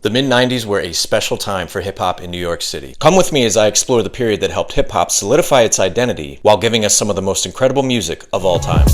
The mid-90s were a special time for hip-hop in New York City. Come with me as I explore the period that helped hip-hop solidify its identity while giving us some of the most incredible music of all time.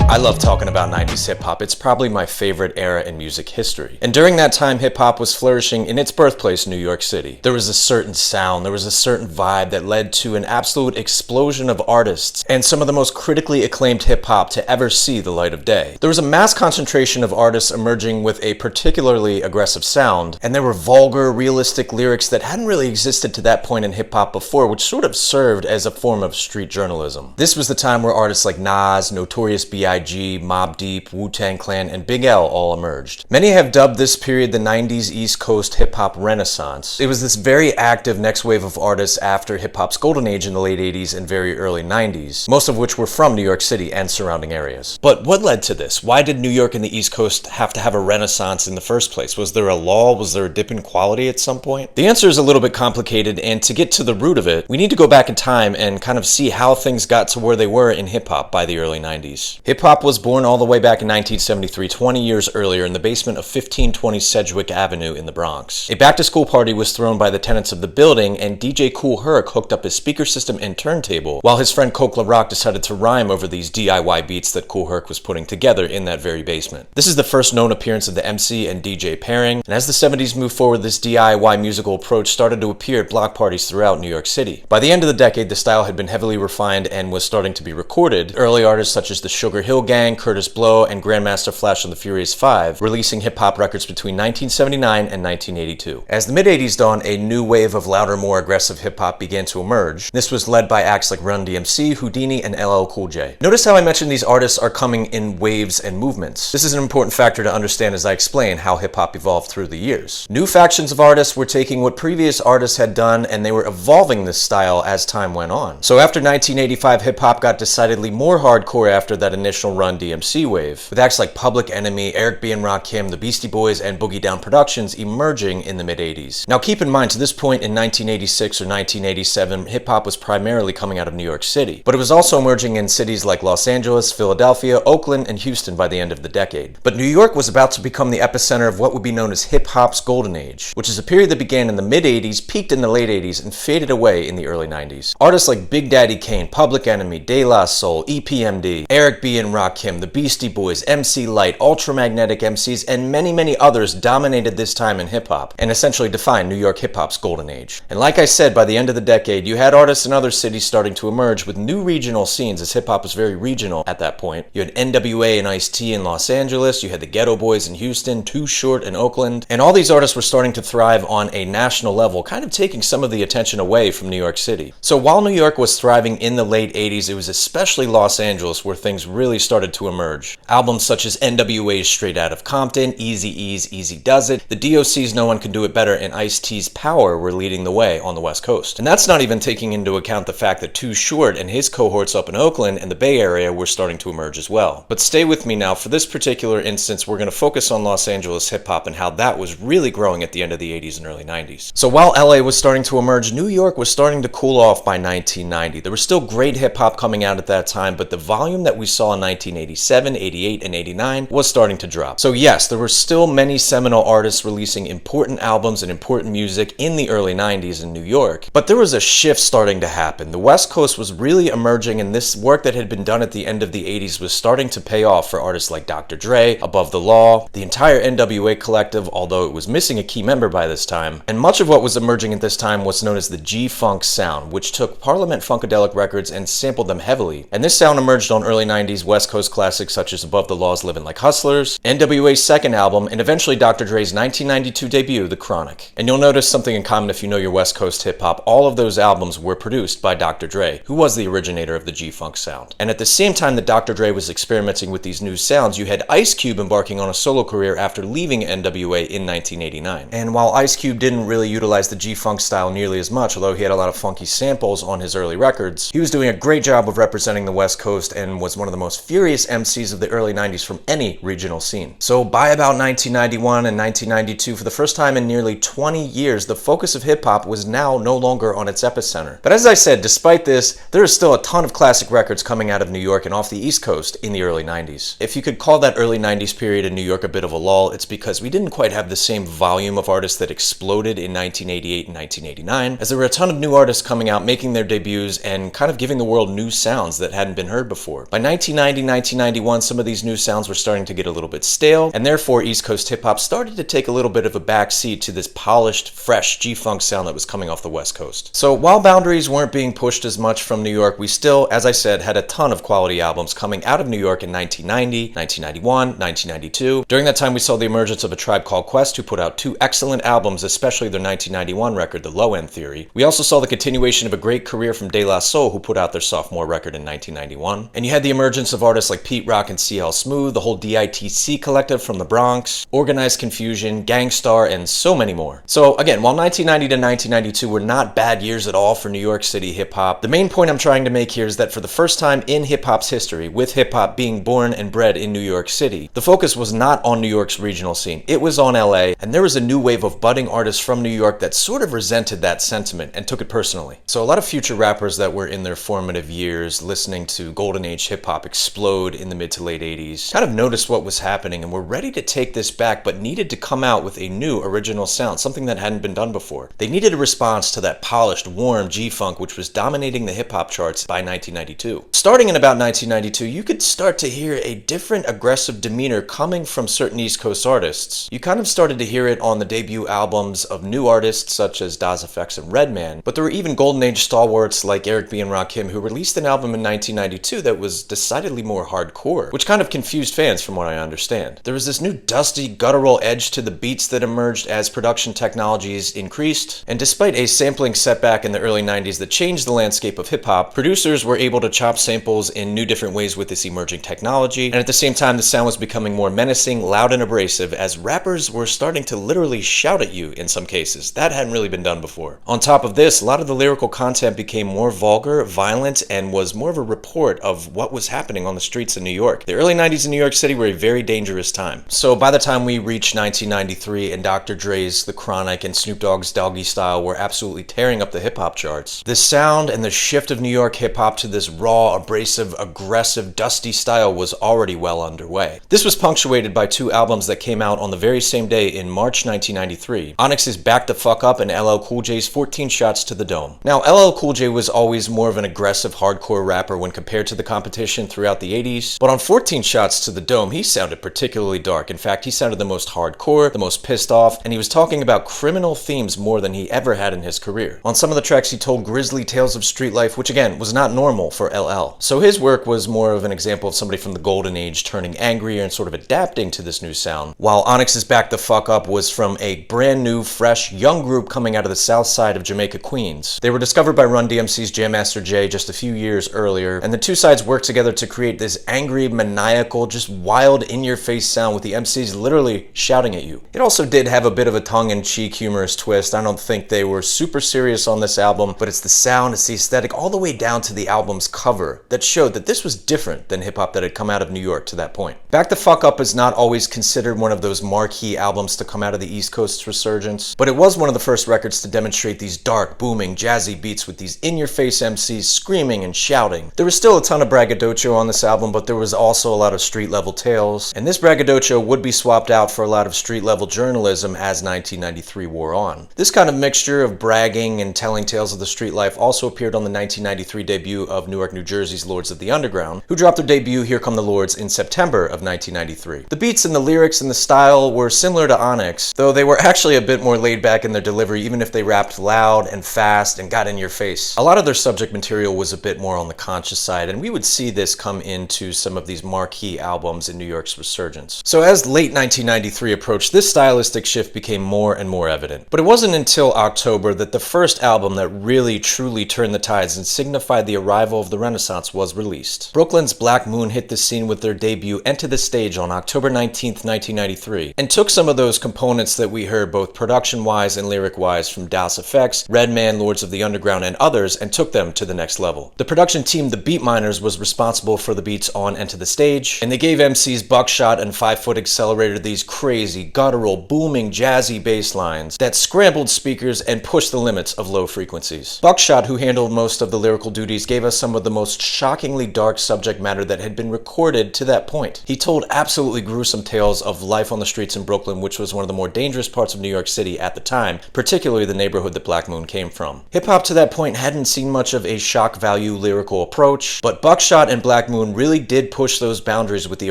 I love talking about 90s hip-hop. It's probably my favorite era in music history. And during that time, hip-hop was flourishing in its birthplace, New York City. There was a certain sound, there was a certain vibe that led to an absolute explosion of artists and some of the most critically acclaimed hip-hop to ever see the light of day. There was a mass concentration of artists emerging with a particularly aggressive sound, and there were vulgar, realistic lyrics that hadn't really existed to that point in hip-hop before, which sort of served as a form of street journalism. This was the time where artists like Nas, Notorious B.I.g, Mobb Deep, Wu-Tang Clan, and Big L all emerged. Many have dubbed this period the 90s East Coast hip-hop renaissance. It was this very active next wave of artists after hip-hop's golden age in the late 80s and very early 90s, most of which were from New York City and surrounding areas. But what led to this? Why did New York and the East Coast have to have a renaissance in the first place? Was there a lull? Was there a dip in quality at some point? The answer is a little bit complicated, and to get to the root of it, we need to go back in time and kind of see how things got to where they were in hip-hop by the early 90s. Hip-hop was born all the way back in 1973, 20 years earlier, in the basement of 1520 Sedgwick Avenue in the Bronx. A back-to-school party was thrown by the tenants of the building, and DJ Kool hooked up his speaker system and turntable, while his friend Coke LaRock decided to rhyme over these DIY beats that Kool was putting together in that very basement. This is the first known appearance of the MC and DJ pairing, and as the 70s moved forward, this DIY musical approach started to appear at block parties throughout New York City. By the end of the decade, the style had been heavily refined and was starting to be recorded. Early artists such as the Sugar Hill Gang, Curtis Blow, and Grandmaster Flash and the Furious Five releasing hip-hop records between 1979 and 1982. As the mid-80s dawned, a new wave of louder, more aggressive hip-hop began to emerge. This was led by acts like Run DMC, Houdini, and LL Cool J. Notice how I mentioned these artists are coming in waves and movements. This is an important factor to understand as I explain how hip-hop evolved through the years. New factions of artists were taking what previous artists had done, and they were evolving this style as time went on. So after 1985, hip-hop got decidedly more hardcore after that initial Run DMC wave, with acts like Public Enemy, Eric B. and Rakim, the Beastie Boys, and Boogie Down Productions emerging in the mid-80s. Now keep in mind, to this point in 1986 or 1987, hip-hop was primarily coming out of New York City, but it was also emerging in cities like Los Angeles, Philadelphia, Oakland, and Houston by the end of the decade. But New York was about to become the epicenter of what would be known as hip-hop's golden age, which is a period that began in the mid-80s, peaked in the late 80s, and faded away in the early 90s. Artists like Big Daddy Kane, Public Enemy, De La Soul, EPMD, Eric B. and Rakim, the Beastie Boys, MC Lyte, Ultramagnetic MCs, and many others dominated this time in hip-hop and essentially defined New York hip-hop's golden age. And like I said, by the end of the decade, you had artists in other cities starting to emerge with new regional scenes, as hip-hop was very regional at that point. You had NWA and Ice-T in Los Angeles, you had the Ghetto Boys in Houston, Too Short in Oakland, and all these artists were starting to thrive on a national level, kind of taking some of the attention away from New York City. So while New York was thriving in the late 80s, it was especially Los Angeles where things really started to emerge. Albums such as NWA's Straight Outta Compton, Eazy-E's Easy Does It, the DOC's No One Can Do It Better, and Ice-T's Power were leading the way on the West Coast. And that's not even taking into account the fact that Too Short and his cohorts up in Oakland and the Bay Area were starting to emerge as well. But stay with me now. For this particular instance, we're going to focus on Los Angeles hip-hop and how that was really growing at the end of the 80s and early 90s. So while LA was starting to emerge, New York was starting to cool off by 1990. There was still great hip-hop coming out at that time, but the volume that we saw in 1987, 88, and 89 was starting to drop. So yes, there were still many seminal artists releasing important albums and important music in the early 90s in New York, but there was a shift starting to happen. The West Coast was really emerging, and this work that had been done at the end of the 80s was starting to pay off for artists like Dr. Dre, Above the Law, the entire NWA collective, although it was missing a key member by this time. And much of what was emerging at this time was known as the G-Funk sound, which took Parliament Funkadelic records and sampled them heavily. And this sound emerged on early 90s West Coast classics such as Above the Law's Livin' Like Hustlers, NWA's second album, and eventually Dr. Dre's 1992 debut, The Chronic. And you'll notice something in common if you know your West Coast hip-hop. All of those albums were produced by Dr. Dre, who was the originator of the G-Funk sound. And at the same time that Dr. Dre was experimenting with these new sounds, you had Ice Cube embarking on a solo career after leaving NWA in 1989. And while Ice Cube didn't really utilize the G-Funk style nearly as much, although he had a lot of funky samples on his early records, he was doing a great job of representing the West Coast and was one of the most furious MCs of the early 90s from any regional scene. So by about 1991 and 1992, for the first time in nearly 20 years, the focus of hip-hop was now no longer on its epicenter. But as I said, despite this, there is still a ton of classic records coming out of New York and off the East Coast in the early 90s. If you could call that early 90s period in New York a bit of a lull, it's because we didn't quite have the same volume of artists that exploded in 1988 and 1989, as there were a ton of new artists coming out, making their debuts, and kind of giving the world new sounds that hadn't been heard before. By 1990, 1991, some of these new sounds were starting to get a little bit stale, and therefore East Coast hip-hop started to take a little bit of a backseat to this polished, fresh G-funk sound that was coming off the West Coast. So while boundaries weren't being pushed as much from New York, we still, as I said, had a ton of quality albums coming out of New York in 1990, 1991, 1992. During that time, we saw the emergence of A Tribe Called Quest, who put out two excellent albums, especially their 1991 record, The Low End Theory. We also saw the continuation of a great career from De La Soul, who put out their sophomore record in 1991. And you had the emergence of artists like Pete Rock and CL Smooth, the whole DITC collective from the Bronx, Organized Confusion, Gangstar, and so many more. So again, while 1990 to 1992 were not bad years at all for New York City hip-hop, the main point I'm trying to make here is that for the first time in hip-hop's history, with hip-hop being born and bred in New York City, the focus was not on New York's regional scene. It was on LA, and there was a new wave of budding artists from New York that sort of resented that sentiment and took it personally. So a lot of future rappers that were in their formative years listening to golden age hip-hop explode in the mid to late 80s kind of noticed what was happening and were ready to take this back, but needed to come out with a new original sound, something that hadn't been done before. They needed a response to that polished, warm G-funk which was dominating the hip-hop charts by 1992. Starting in about 1992, you could start to hear a different aggressive demeanor coming from certain East Coast artists. You kind of started to hear it on the debut albums of new artists such as Das EFX and Redman, but there were even golden age stalwarts like Eric B. and Rakim who released an album in 1992 that was decidedly more hardcore, which kind of confused fans from what I understand. There was this new dusty, guttural edge to the beats that emerged as production technologies increased, and despite a sampling setback in the early 90s that changed the landscape of hip-hop, producers were able to chop samples in new different ways with this emerging technology, and at the same time the sound was becoming more menacing, loud, and abrasive as rappers were starting to literally shout at you in some cases. That hadn't really been done before. On top of this, a lot of the lyrical content became more vulgar, violent, and was more of a report of what was happening on the streets of New York. The early 90s in New York City were a very dangerous time. So by the time we reached 1993 and Dr. Dre's The Chronic and Snoop Dogg's Doggy Style were absolutely tearing up the hip-hop charts, the sound and the shift of New York hip-hop to this raw, abrasive, aggressive, dusty style was already well underway. This was punctuated by two albums that came out on the very same day in March 1993, Onyx's Back the Fuck Up and LL Cool J's 14 Shots to the Dome. Now, LL Cool J was always more of an aggressive, hardcore rapper when compared to the competition throughout the 80s, but on 14 Shots to the Dome, he sounded particularly dark. In fact, he sounded the most hardcore, the most pissed off, and he was talking about criminal themes more than he ever had in his career. On some of the tracks, he told grisly tales of street life, which again, was not normal for LL. So his work was more of an example of somebody from the golden age turning angrier and sort of adapting to this new sound, while Onyx's Back the Fuck Up was from a brand new, fresh, young group coming out of the south side of Jamaica, Queens. They were discovered by Run DMC's Jam Master Jay just a few years earlier, and the two sides worked together to create this angry, maniacal, just wild, in-your-face sound with the MCs literally shouting at you. It also did have a bit of a tongue-in-cheek humorous twist. I don't think they were super serious on this album, but it's the sound, it's the aesthetic, all the way down to the album's cover that showed that this was different than hip-hop that had come out of New York to that point. Back the Fuck Up is not always considered one of those marquee albums to come out of the East Coast's resurgence, but it was one of the first records to demonstrate these dark, booming, jazzy beats with these in-your-face MCs screaming and shouting. There was still a ton of braggadocio on this album, but there was also a lot of street-level tales, and this braggadocio would be swapped out for a lot of street-level journalism as 1993 wore on. This kind of mixture of bragging and telling tales of the street life also appeared on the 1993 debut of Newark, New Jersey's Lords of the Underground, who dropped their debut Here Come the Lords in September of 1993. The beats and the lyrics and the style were similar to Onyx, though they were actually a bit more laid back in their delivery, even if they rapped loud and fast and got in your face. A lot of their subject material was a bit more on the conscious side, and we would see this come into some of these marquee albums in New York's resurgence. So as late 1993 approached, this stylistic shift became more and more evident. But it wasn't until October that the first album that really truly turned the tides and signified the arrival of the Renaissance was released. Brooklyn's Black Moon hit the scene with their debut Enter the Stage on October 19th, 1993, and took some of those components that we heard both production-wise and lyric-wise from Das EFX, Redman, Lords of the Underground, and others, and took them to the next level. The production team, the Beat Miners, was responsible for the the beats on Enter the Stage, and they gave MCs Buckshot and 5-Foot Accelerator these crazy, guttural, booming, jazzy bass lines that scrambled speakers and pushed the limits of low frequencies. Buckshot, who handled most of the lyrical duties, gave us some of the most shockingly dark subject matter that had been recorded to that point. He told absolutely gruesome tales of life on the streets in Brooklyn, which was one of the more dangerous parts of New York City at the time, particularly the neighborhood that Black Moon came from. Hip-hop to that point hadn't seen much of a shock value lyrical approach, but Buckshot and Black Moon really did push those boundaries with the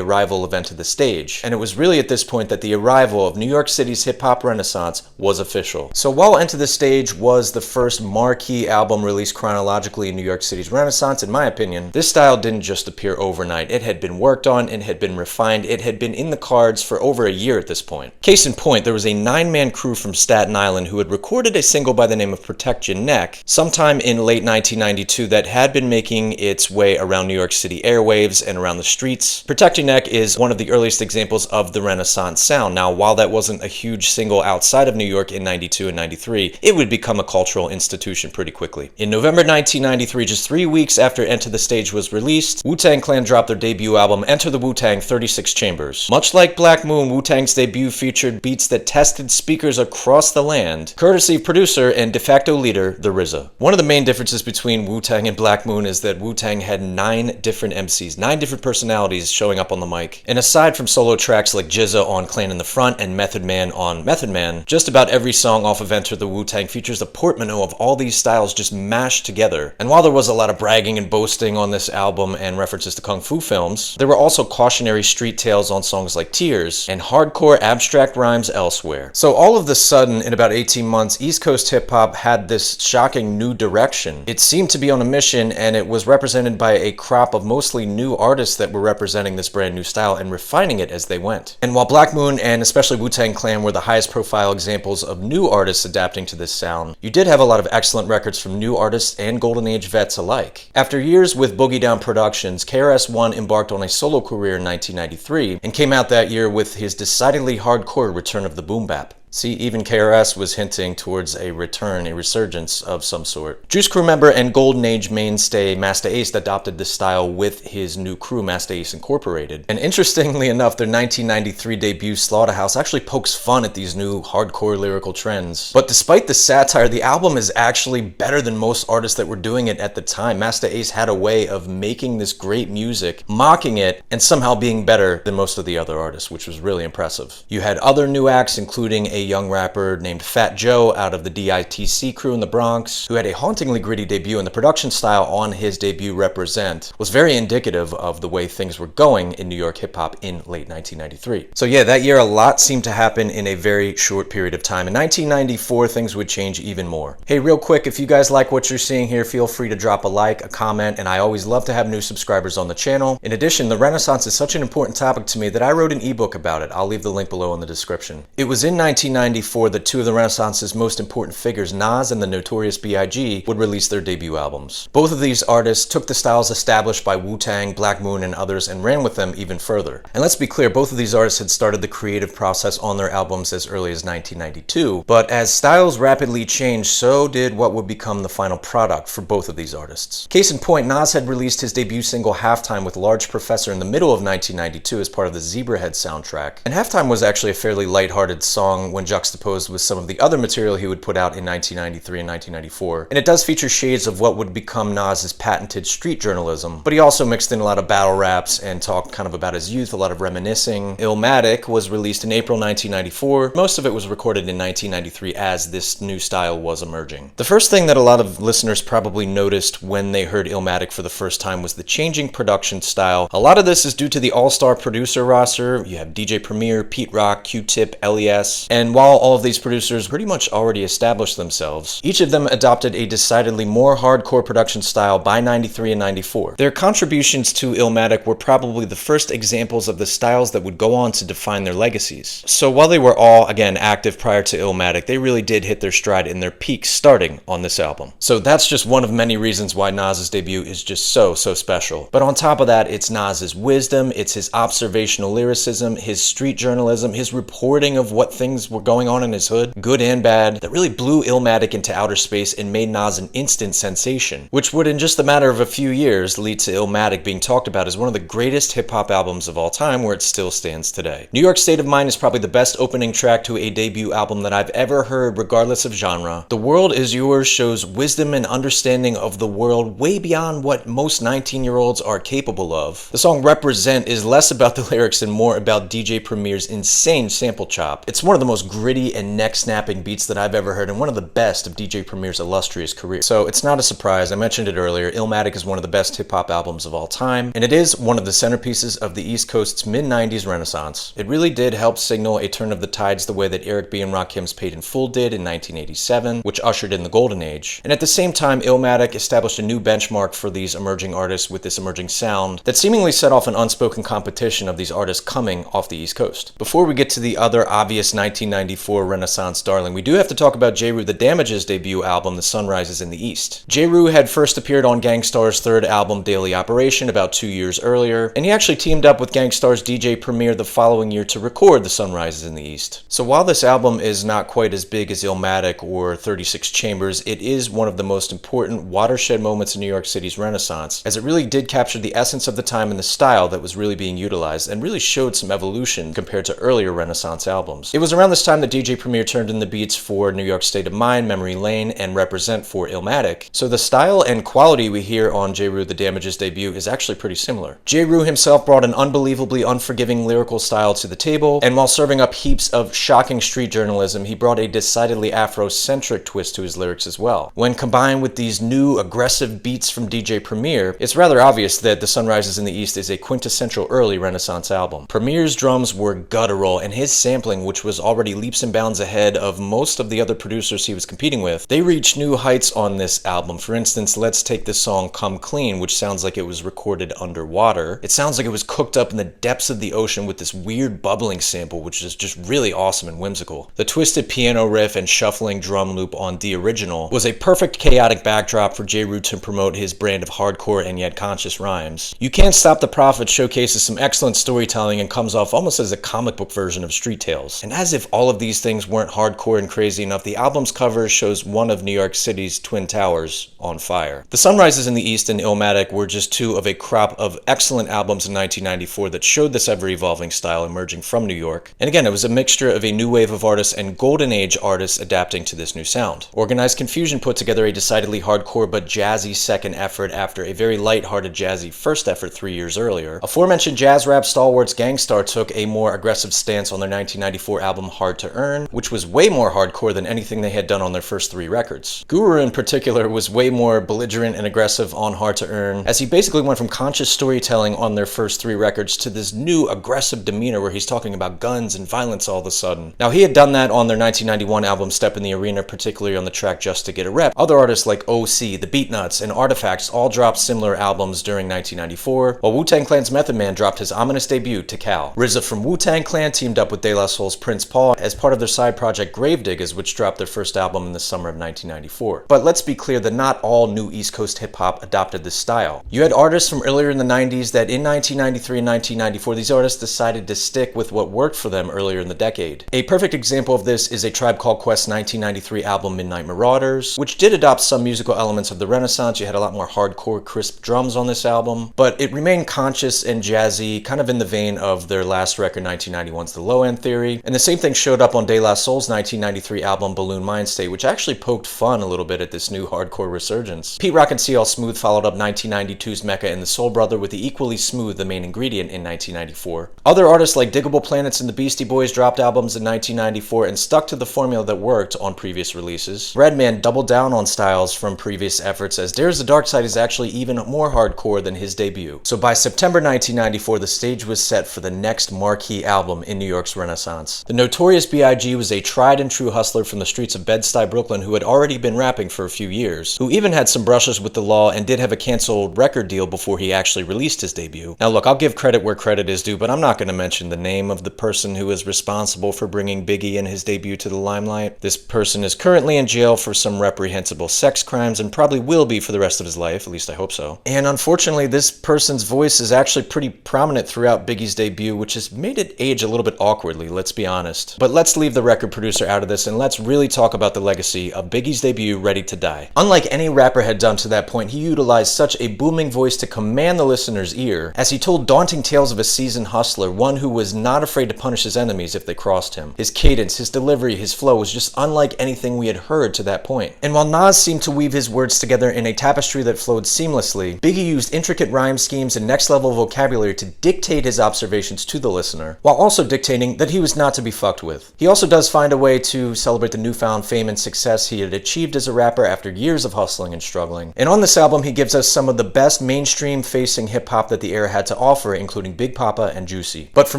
arrival of Enter the Stage, and it was really at this point that the arrival of New York City's hip-hop renaissance was official. So while Enter the Stage was the first marquee album released chronologically in New York City's renaissance, in my opinion, this style didn't just appear overnight. It had been worked on, it had been refined, it had been in the cards for over a year at this point. Case in point, there was a 9-man crew from Staten Island who had recorded a single by the name of Protect Your Neck sometime in late 1992 that had been making its way around New York City airwaves and around the streets. Protect Your Neck is one of the earliest examples of the Renaissance sound. Now, while that wasn't a huge single outside of New York in 92 and 93, it would become a cultural institution pretty quickly. In November 1993, just 3 weeks after Enter the Stage was released, Wu-Tang Clan dropped their debut album, Enter the Wu-Tang 36 Chambers. Much like Black Moon, Wu-Tang's debut featured beats that tested speakers across the land, courtesy of producer and de facto leader, the RZA. One of the main differences between Wu-Tang and Black Moon is that Wu-Tang had 9 different MCs, 9 different personalities showing up on the mic. And aside from solo tracks like GZA on Clan in the Front and Method Man on Method Man, just about every song off of Enter the Wu-Tang features a portmanteau of all these styles just mashed together. And while there was a lot of bragging and boasting on this album and references to kung fu films, there were also cautionary street tales on songs like Tears and hardcore abstract rhymes elsewhere. So all of a sudden, in about 18 months, East Coast hip-hop had this shocking new direction. It seemed to be on a mission, and it was represented by a crop of mostly new artists that were representing this brand new style and refining it as they went. And while Black Moon and especially Wu-Tang Clan were the highest profile examples of new artists adapting to this sound, you did have a lot of excellent records from new artists and Golden Age vets alike. After years with Boogie Down Productions, KRS-One embarked on a solo career in 1993 and came out that year with his decidedly hardcore return of the boom bap. See, even KRS was hinting towards a return, a resurgence of some sort. Juice Crew member and Golden Age mainstay Masta Ace adopted this style with his new crew, Masta Ace Incorporated. And interestingly enough, their 1993 debut, Slaughterhouse, actually pokes fun at these new hardcore lyrical trends. But despite the satire, the album is actually better than most artists that were doing it at the time. Masta Ace had a way of making this great music, mocking it, and somehow being better than most of the other artists, which was really impressive. You had other new acts, including a young rapper named Fat Joe out of the DITC crew in the Bronx, who had a hauntingly gritty debut, and the production style on his debut, Represent, was very indicative of the way things were going in New York hip-hop in late 1993. So yeah, that year a lot seemed to happen in a very short period of time. In 1994, things would change even more. Hey, real quick, if you guys like what you're seeing here, feel free to drop a like, a comment, and I always love to have new subscribers on the channel. In addition, the Renaissance is such an important topic to me that I wrote an ebook about it. I'll leave the link below in the description. It was in 1994 that 2 of the Renaissance's most important figures, Nas and the notorious B.I.G, would release their debut albums. Both of these artists took the styles established by Wu-Tang, Black Moon, and others and ran with them even further. And let's be clear, both of these artists had started the creative process on their albums as early as 1992, but as styles rapidly changed, so did what would become the final product for both of these artists. Case in point, Nas had released his debut single Halftime with Large Professor in the middle of 1992 as part of the Zebrahead soundtrack, and Halftime was actually a fairly lighthearted song when juxtaposed with some of the other material he would put out in 1993 and 1994. And it does feature shades of what would become Nas's patented street journalism, but he also mixed in a lot of battle raps and talked kind of about his youth, a lot of reminiscing. Illmatic was released in April 1994. Most of it was recorded in 1993 as this new style was emerging. The first thing that a lot of listeners probably noticed when they heard Illmatic for the first time was the changing production style. A lot of this is due to the all-star producer roster. You have DJ Premier, Pete Rock, Q-Tip, Ellis, and while all of these producers pretty much already established themselves, each of them adopted a decidedly more hardcore production style by 93 and 94. Their contributions to Illmatic were probably the first examples of the styles that would go on to define their legacies. So while they were all, again, active prior to Illmatic, they really did hit their stride in their peak starting on this album. So that's just one of many reasons why Nas's debut is just so special. But on top of that, it's Nas's wisdom, it's his observational lyricism, his street journalism, his reporting of what things were were going on in his hood, good and bad, that really blew Illmatic into outer space and made Nas an instant sensation, which would in just a matter of a few years lead to Illmatic being talked about as one of the greatest hip-hop albums of all time, where it still stands today. New York State of Mind is probably the best opening track to a debut album that I've ever heard, regardless of genre. The World Is Yours shows wisdom and understanding of the world way beyond what most 19-year-olds are capable of. The song Represent is less about the lyrics and more about DJ Premier's insane sample chop. It's one of the most gritty and neck-snapping beats that I've ever heard, and one of the best of DJ Premier's illustrious career. So it's not a surprise, I mentioned it earlier, Illmatic is one of the best hip-hop albums of all time, and it is one of the centerpieces of the East Coast's mid-90s renaissance. It really did help signal a turn of the tides the way that Eric B. and Rakim's Paid in Full did in 1987, which ushered in the golden age. And at the same time, Illmatic established a new benchmark for these emerging artists with this emerging sound that seemingly set off an unspoken competition of these artists coming off the East Coast. Before we get to the other obvious 1994 Renaissance darling, we do have to talk about Jeru the Damage's debut album, The Sunrises in the East. Jeru had first appeared on Gang Starr's third album, Daily Operation, about 2 years earlier, and he actually teamed up with Gang Starr's DJ Premier the following year to record The Sunrises in the East. So while this album is not quite as big as Illmatic or 36 Chambers, it is one of the most important watershed moments in New York City's Renaissance, as it really did capture the essence of the time and the style that was really being utilized, and really showed some evolution compared to earlier Renaissance albums. It was around this time that DJ Premier turned in the beats for New York State of Mind, Memory Lane, and Represent for Illmatic, so the style and quality we hear on Jeru the Damage's debut is actually pretty similar. Jeru himself brought an unbelievably unforgiving lyrical style to the table, and while serving up heaps of shocking street journalism, he brought a decidedly Afrocentric twist to his lyrics as well. When combined with these new aggressive beats from DJ Premier, it's rather obvious that The Sunrises in the East is a quintessential early Renaissance album. Premier's drums were guttural, and his sampling, which was already leaps and bounds ahead of most of the other producers he was competing with, they reached new heights on this album. For instance, let's take the song Come Clean, which sounds like it was recorded underwater. It sounds like it was cooked up in the depths of the ocean with this weird bubbling sample, which is just really awesome and whimsical. The twisted piano riff and shuffling drum loop on The Original was a perfect chaotic backdrop for Jeru to promote his brand of hardcore and yet conscious rhymes. You Can't Stop the Prophet showcases some excellent storytelling and comes off almost as a comic book version of Street Tales. And as if all of these things weren't hardcore and crazy enough, the album's cover shows one of New York City's Twin Towers on fire. The Sunrises in the East and Illmatic were just two of a crop of excellent albums in 1994 that showed this ever-evolving style emerging from New York. And again, it was a mixture of a new wave of artists and golden age artists adapting to this new sound. Organized Confusion put together a decidedly hardcore but jazzy second effort after a very light-hearted jazzy first effort 3 years earlier. Aforementioned jazz rap stalwarts Gang Starr took a more aggressive stance on their 1994 album Hard to Earn, which was way more hardcore than anything they had done on their first 3 records. Guru in particular was way more belligerent and aggressive on Hard to Earn, as he basically went from conscious storytelling on their first 3 records to this new aggressive demeanor where he's talking about guns and violence all of a sudden. Now, he had done that on their 1991 album Step in the Arena, particularly on the track Just to Get a Rep. Other artists like OC, The Beatnuts, and Artifacts all dropped similar albums during 1994, while Wu-Tang Clan's Method Man dropped his ominous debut, To Cal. RZA from Wu-Tang Clan teamed up with De La Soul's Prince Paul as part of their side project Gravediggers, which dropped their first album in the summer of 1994. But let's be clear that not all new East Coast hip-hop adopted this style. You had artists from earlier in the 90s that in 1993 and 1994, these artists decided to stick with what worked for them earlier in the decade. A perfect example of this is A Tribe Called Quest's 1993 album Midnight Marauders, which did adopt some musical elements of the Renaissance. You had a lot more hardcore, crisp drums on this album, but it remained conscious and jazzy, kind of in the vein of their last record, 1991's The Low End Theory. And the same thing showed up on De La Soul's 1993 album Balloon Mind State, which actually poked fun a little bit at this new hardcore resurgence. Pete Rock and CL Smooth followed up 1992's Mecca and the Soul Brother with the equally smooth The Main Ingredient in 1994. Other artists like Diggable Planets and the Beastie Boys dropped albums in 1994 and stuck to the formula that worked on previous releases. Redman doubled down on styles from previous efforts, as Dares the Dark Side is actually even more hardcore than his debut. So by September 1994, the stage was set for the next marquee album in New York's Renaissance. The notorious B.I.G. was a tried and true hustler from the streets of Bed-Stuy, Brooklyn, who had already been rapping for a few years, who even had some brushes with the law and did have a canceled record deal before he actually released his debut. Now look, I'll give credit where credit is due, but I'm not going to mention the name of the person who is responsible for bringing b.i.g and his debut to the limelight. This person is currently in jail for some reprehensible sex crimes and probably will be for the rest of his life, at least I hope so. And unfortunately, this person's voice is actually pretty prominent throughout b.i.g.'s debut, which has made it age a little bit awkwardly, let's be honest. But let's leave the record producer out of this and let's really talk about the legacy of Biggie's debut, Ready to Die. Unlike any rapper had done to that point, he utilized such a booming voice to command the listener's ear as he told daunting tales of a seasoned hustler, one who was not afraid to punish his enemies if they crossed him. His cadence, his delivery, his flow was just unlike anything we had heard to that point. And while Nas seemed to weave his words together in a tapestry that flowed seamlessly, Biggie used intricate rhyme schemes and next-level vocabulary to dictate his observations to the listener, while also dictating that he was not to be fucked with. He also does find a way to celebrate the newfound fame and success he had achieved as a rapper after years of hustling and struggling. And on this album, he gives us some of the best mainstream-facing hip-hop that the era had to offer, including Big Papa and Juicy. But for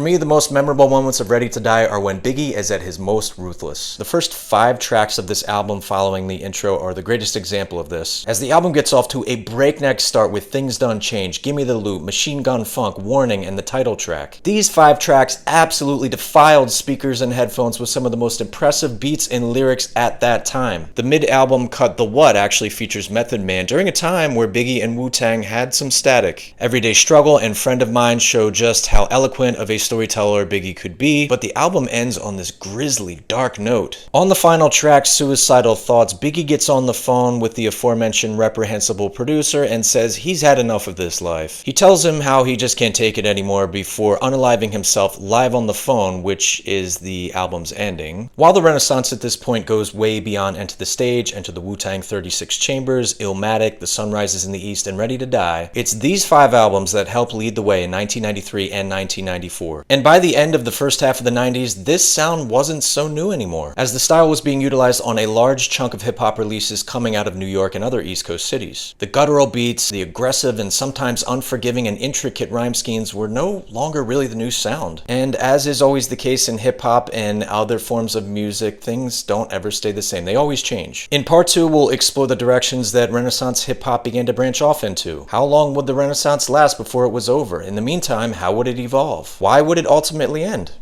me, the most memorable moments of Ready to Die are when Biggie is at his most ruthless. The first 5 tracks of this album following the intro are the greatest example of this, as the album gets off to a breakneck start with Things Done Change, Gimme the Loot, Machine Gun Funk, Warning, and the title track. These 5 tracks absolutely defiled speakers and headphones with some of the most impressive beats and lyrics at that time. The mid-album cut The What actually features Method Man during a time where Biggie and Wu-Tang had some static. Everyday Struggle and Friend of Mine show just how eloquent of a storyteller Biggie could be, but the album ends on this grisly, dark note. On the final track, Suicidal Thoughts, Biggie gets on the phone with the aforementioned reprehensible producer and says he's had enough of this life. He tells him how he just can't take it anymore before unaliving himself live on the phone, which is the album's ending. While the Renaissance at this point goes way beyond Enter the Stage, Enter the Wu-Tang 36 Chambers, Illmatic, The Sun Rises in the East, and Ready to Die, it's these 5 albums that helped lead the way in 1993 and 1994. And by the end of the first half of the 90s, this sound wasn't so new anymore, as the style was being utilized on a large chunk of hip-hop releases coming out of New York and other East Coast cities. The guttural beats, the aggressive and sometimes unforgiving and intricate rhyme schemes were no longer really the new sound. And as is always the case in hip-hop and other forms of music, things don't ever stay the same. They always change. In part 2, we'll explore the directions that Renaissance hip-hop began to branch off into. How long would the Renaissance last before it was over? In the meantime, how would it evolve? Why would it ultimately end?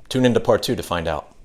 Tune into part 2 to find out.